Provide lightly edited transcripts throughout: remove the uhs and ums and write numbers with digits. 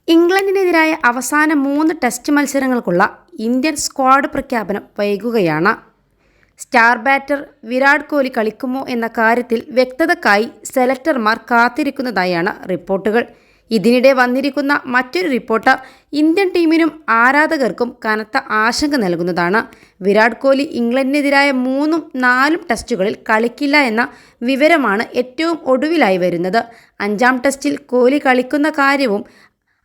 ഇംഗ്ലണ്ടിനെതിരായ അവസാന 3 test മത്സരങ്ങൾക്കുള്ള Indian squad പ്രഖ്യാപനം വൈകുകയാണ്. സ്റ്റാർ ബാറ്റർ വിരാട് കോഹ്ലി കളിക്കുമോ എന്ന കാര്യത്തിൽ വ്യക്തതയ്ക്കായി സെലക്ടർമാർ കാത്തിരിക്കുന്നതായാണ് റിപ്പോർട്ടുകൾ. ഇതിനിടെ വന്നിരിക്കുന്ന മറ്റൊരു റിപ്പോർട്ട് ഇന്ത്യൻ ടീമിനും ആരാധകർക്കും കനത്ത ആശങ്ക നൽകുന്നതാണ്. വിരാട് കോഹ്ലി ഇംഗ്ലണ്ടിനെതിരായ 3ഉം 4ഉം ടെസ്റ്റുകളിൽ കളിക്കില്ല എന്ന വിവരമാണ് ഏറ്റവും ഒടുവിലായി വരുന്നത്. 5ാം ടെസ്റ്റിൽ കോഹ്ലി കളിക്കുന്ന കാര്യവും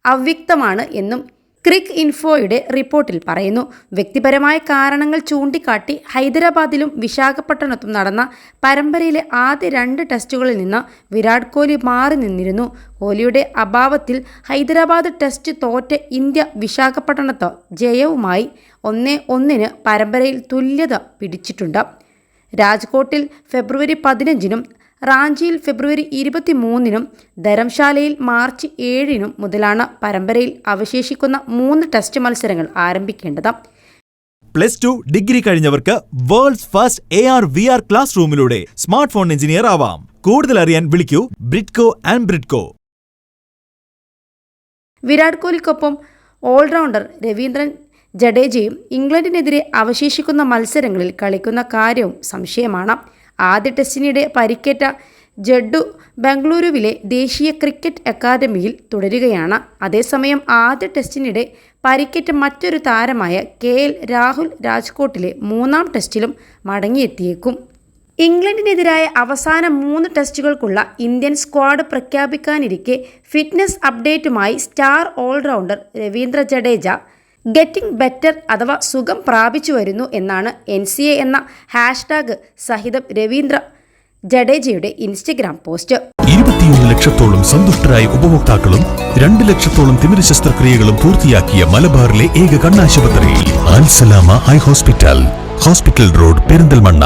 അവ്യക്തമാണ് എന്നും ക്രിക്ക് ഇൻഫോയുടെ റിപ്പോർട്ടിൽ പറയുന്നു. വ്യക്തിപരമായ കാരണങ്ങൾ ചൂണ്ടിക്കാട്ടി ഹൈദരാബാദിലും വിശാഖപട്ടണത്തും നടന്ന പരമ്പരയിലെ ആദ്യ 2 ടെസ്റ്റുകളിൽ നിന്ന് വിരാട് കോഹ്ലി മാറി നിന്നിരുന്നു. കോഹ്ലിയുടെ അഭാവത്തിൽ ഹൈദരാബാദ് ടെസ്റ്റ് തോറ്റ ഇന്ത്യ വിശാഖപട്ടണത്ത് ജയവുമായി 1-1 പരമ്പരയിൽ തുല്യത പിടിച്ചിട്ടുണ്ട്. രാജ്കോട്ടിൽ ഫെബ്രുവരി 15-നും റാഞ്ചിയിൽ ഫെബ്രുവരി 23-നും ധരംശാലയിൽ മാർച്ച് 7-നും മുതലാണ് പരമ്പരയിൽ അവശേഷിക്കുന്ന 3 ടെസ്റ്റ് മത്സരങ്ങൾ ആരംഭിക്കേണ്ടത്. +2 ഡിഗ്രി കഴിഞ്ഞവർക്ക് വേൾഡ്സ് ഫസ്റ്റ് AR/VR ക്ലാസ് റൂമിലൂടെ സ്മാർട്ട് ഫോൺ എഞ്ചിനീയർ ആവാം. കൂടുതൽ അറിയാൻ വിളിക്കൂ ബ്രിഡ്കോ ആൻഡ് ബ്രിഡ്കോ. വിരാട് കോഹ്ലിക്കൊപ്പം ഓൾറൗണ്ടർ രവീന്ദ്ര ജഡേജയും ഇംഗ്ലണ്ടിനെതിരെ അവശേഷിക്കുന്ന മത്സരങ്ങളിൽ കളിക്കുന്ന കാര്യവും സംശയമാണ്. ആദ്യ ടെസ്റ്റിനിടെ പരിക്കേറ്റ ജഡ്ഡു ബംഗളൂരുവിലെ ദേശീയ ക്രിക്കറ്റ് അക്കാദമിയിൽ തുടരുകയാണ്. അതേസമയം ആദ്യ ടെസ്റ്റിനിടെ പരിക്കേറ്റ മറ്റൊരു താരമായ KL രാഹുൽ രാജ്കോട്ടിലെ 3ാം ടെസ്റ്റിലും മടങ്ങിയെത്തിയേക്കും. ഇംഗ്ലണ്ടിനെതിരായ അവസാന 3 ടെസ്റ്റുകൾക്കുള്ള ഇന്ത്യൻ സ്ക്വാഡ് പ്രഖ്യാപിക്കാനിരിക്കെ ഫിറ്റ്നസ് അപ്ഡേറ്റുമായി star all rounder Ravindra Jadeja getting better അഥവാ സുഖം പ്രാപിച്ചു വരുന്നു എന്നാണ് NCA എന്ന ഹാഷ്ടാഗ് സഹിതം രവീന്ദ്ര ജഡേജയുടെ ഇൻസ്റ്റഗ്രാം പോസ്റ്റ്. 21 ലക്ഷത്തോളം സന്തുഷ്ടരായ ഉപഭോക്താക്കളും 2 ലക്ഷത്തോളം തിമിര ശസ്ത്രക്രിയകളും പൂർത്തിയാക്കിയ മലബാറിലെ ഏക കണ്ണാശുപത്രി Al Salama high hospital, hospital road, Perinthalmanna.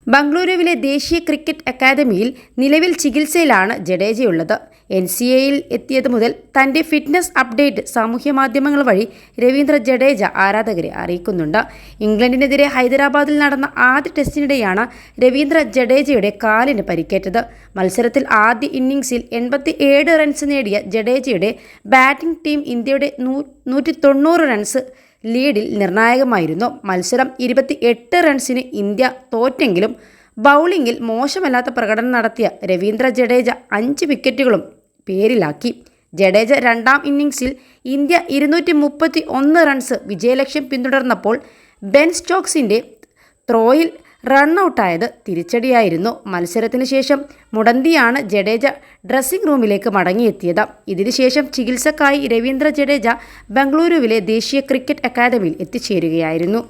ബംഗളൂരുവിലെ ദേശീയ ക്രിക്കറ്റ് അക്കാദമിയിൽ നിലവിൽ ചികിത്സയിലാണ് ജഡേജയുള്ളത്. NCAയിൽ എത്തിയത് മുതൽ തൻ്റെ ഫിറ്റ്നസ് അപ്ഡേറ്റ് സാമൂഹ്യമാധ്യമങ്ങൾ വഴി രവീന്ദ്ര ജഡേജ ആരാധകരെ അറിയിക്കുന്നുണ്ട്. ഇംഗ്ലണ്ടിനെതിരെ ഹൈദരാബാദിൽ നടന്ന ആദ്യ ടെസ്റ്റിനിടെയാണ് രവീന്ദ്ര ജഡേജയുടെ കാലിന് പരിക്കേറ്റത്. മത്സരത്തിൽ ആദ്യ ഇന്നിംഗ്സിൽ 87 റൺസ് നേടിയ ജഡേജയുടെ ബാറ്റിംഗ് ടീം ഇന്ത്യയുടെ 190 റൺസ് ലീഡിൽ നിർണായകമായിരുന്നു. മത്സരം 28 റൺസിന് ഇന്ത്യ തോറ്റെങ്കിലും ബൗളിംഗിൽ മോശമല്ലാത്ത പ്രകടനം നടത്തിയ രവീന്ദ്ര ജഡേജ 5 വിക്കറ്റുകളും പേരിലാക്കി. ജഡേജ 2ാം ഇന്നിംഗ്സിൽ ഇന്ത്യ 231 റൺസ് വിജയലക്ഷ്യം പിന്തുടർന്നപ്പോൾ ബെൻ സ്റ്റോക്സിൻ്റെ ത്രോയിൽ റണ്ണൌട്ടായത് തിരിച്ചടിയായിരുന്നു. മത്സരത്തിന് ശേഷം മുടന്തിയാണ് ജഡേജ ഡ്രസ്സിംഗ് റൂമിലേക്ക് മടങ്ങിയെത്തിയത്. ഇതിനുശേഷം ചികിത്സക്കായി രവീന്ദ്ര ജഡേജ ബംഗളൂരുവിലെ ദേശീയ ക്രിക്കറ്റ് അക്കാദമിയിൽ എത്തിച്ചേരുകയായിരുന്നു.